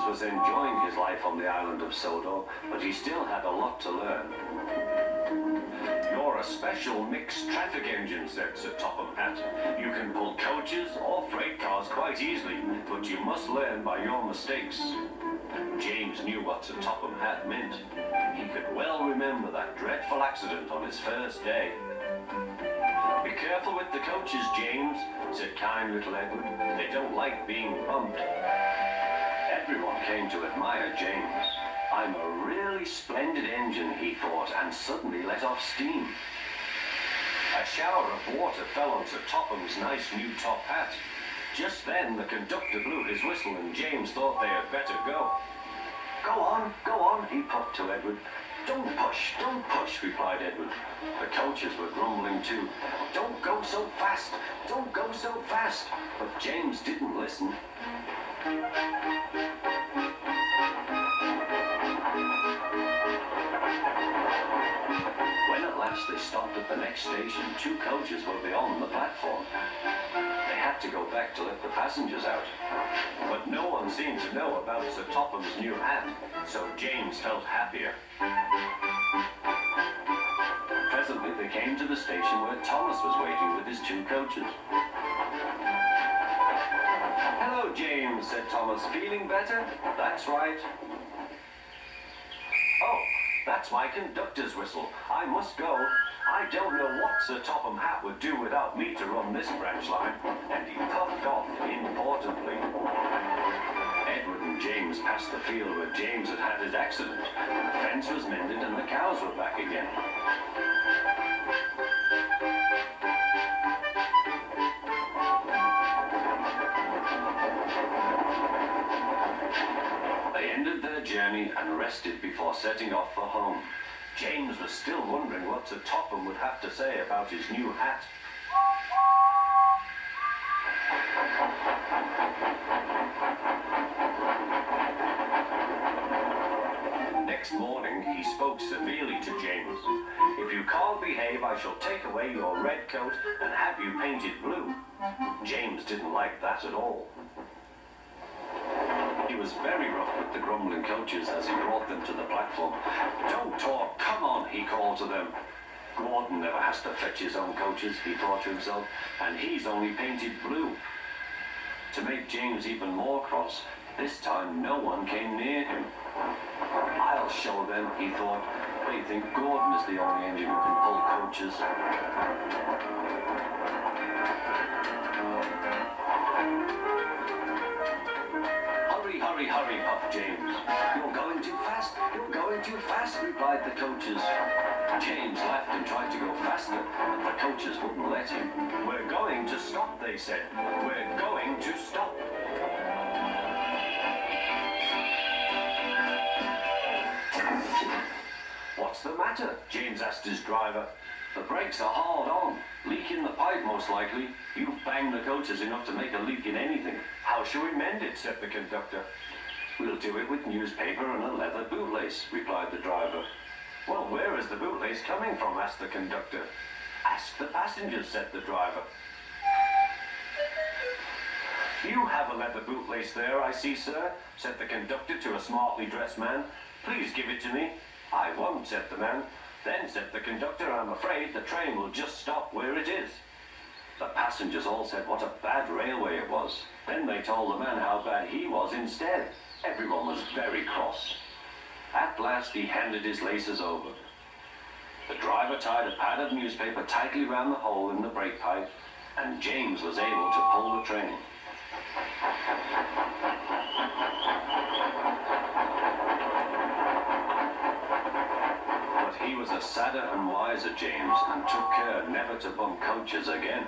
was enjoying his life on the island of Sodor, but he still had a lot to learn. "You're a special mixed traffic engine," said Sir Topham Hatt. "You can pull coaches or freight cars quite easily, but you must learn by your mistakes." James knew what Sir Topham Hatt meant. He could well remember that dreadful accident on his first day. "Be careful with the coaches, James," said kind little Edward. "They don't like being bumped." Everyone came to admire James. "I'm a really splendid engine," he thought, and suddenly let off steam. A shower of water fell on Sir Topham's nice new top hat. Just then the conductor blew his whistle and James thought they had better go. Go on," he puffed to Edward. Don't push," replied Edward. The coaches were grumbling too. Don't go so fast. But James didn't listen. When at last they stopped at the next station, 2 coaches were beyond the platform. They had to go back to let the passengers out. But no one seemed to know about Sir Topham's new hat, so James felt happier. Presently they came to the station where Thomas was waiting with his 2 coaches. "Hello, James," said Thomas. "Feeling better?" "That's right." "Oh, that's my conductor's whistle. I must go. I don't know what Sir Topham Hatt would do without me to run this branch line." And he puffed off importantly. Edward and James passed the field where James had had his accident. The fence was mended and the cows were back again. They ended their journey and rested before setting off for home. James was still wondering what Sir Topham would have to say about his new hat. Next morning, he spoke severely to James. "If you can't behave, I shall take away your red coat and have you painted blue." James didn't like that at all. He was very rough with the grumbling coaches as he brought them to the platform. "Don't talk, come on," he called to them. "Gordon never has to fetch his own coaches," he thought to himself, "and he's only painted blue." To make James even more cross, this time no one came near him. "I'll show them," he thought. "They think Gordon is the only engine who can pull coaches." Hurry, puffed James. You're going too fast, replied the coaches. James laughed and tried to go faster, but the coaches wouldn't let him. "We're going to stop," they said. "We're going to stop." "What's the matter?" James asked his driver. "The brakes are hard on. Leak in the pipe, most likely. You've banged the coaches enough to make a leak in anything. How shall we mend it?" said the conductor. "We'll do it with newspaper and a leather bootlace," replied the driver. "Well, where is the bootlace coming from?" asked the conductor. "Ask the passengers," said the driver. "You have a leather bootlace there, I see, sir," said the conductor to a smartly dressed man. "Please give it to me." "I won't," said the man. "Then," said the conductor, "I'm afraid the train will just stop where it is." The passengers all said what a bad railway it was. Then they told the man how bad he was instead. Everyone was very cross. At last he handed his laces over. The driver tied a pad of newspaper tightly round the hole in the brake pipe, and James was able to pull the train. But he was a sadder and wiser James, and took care never to bump coaches again.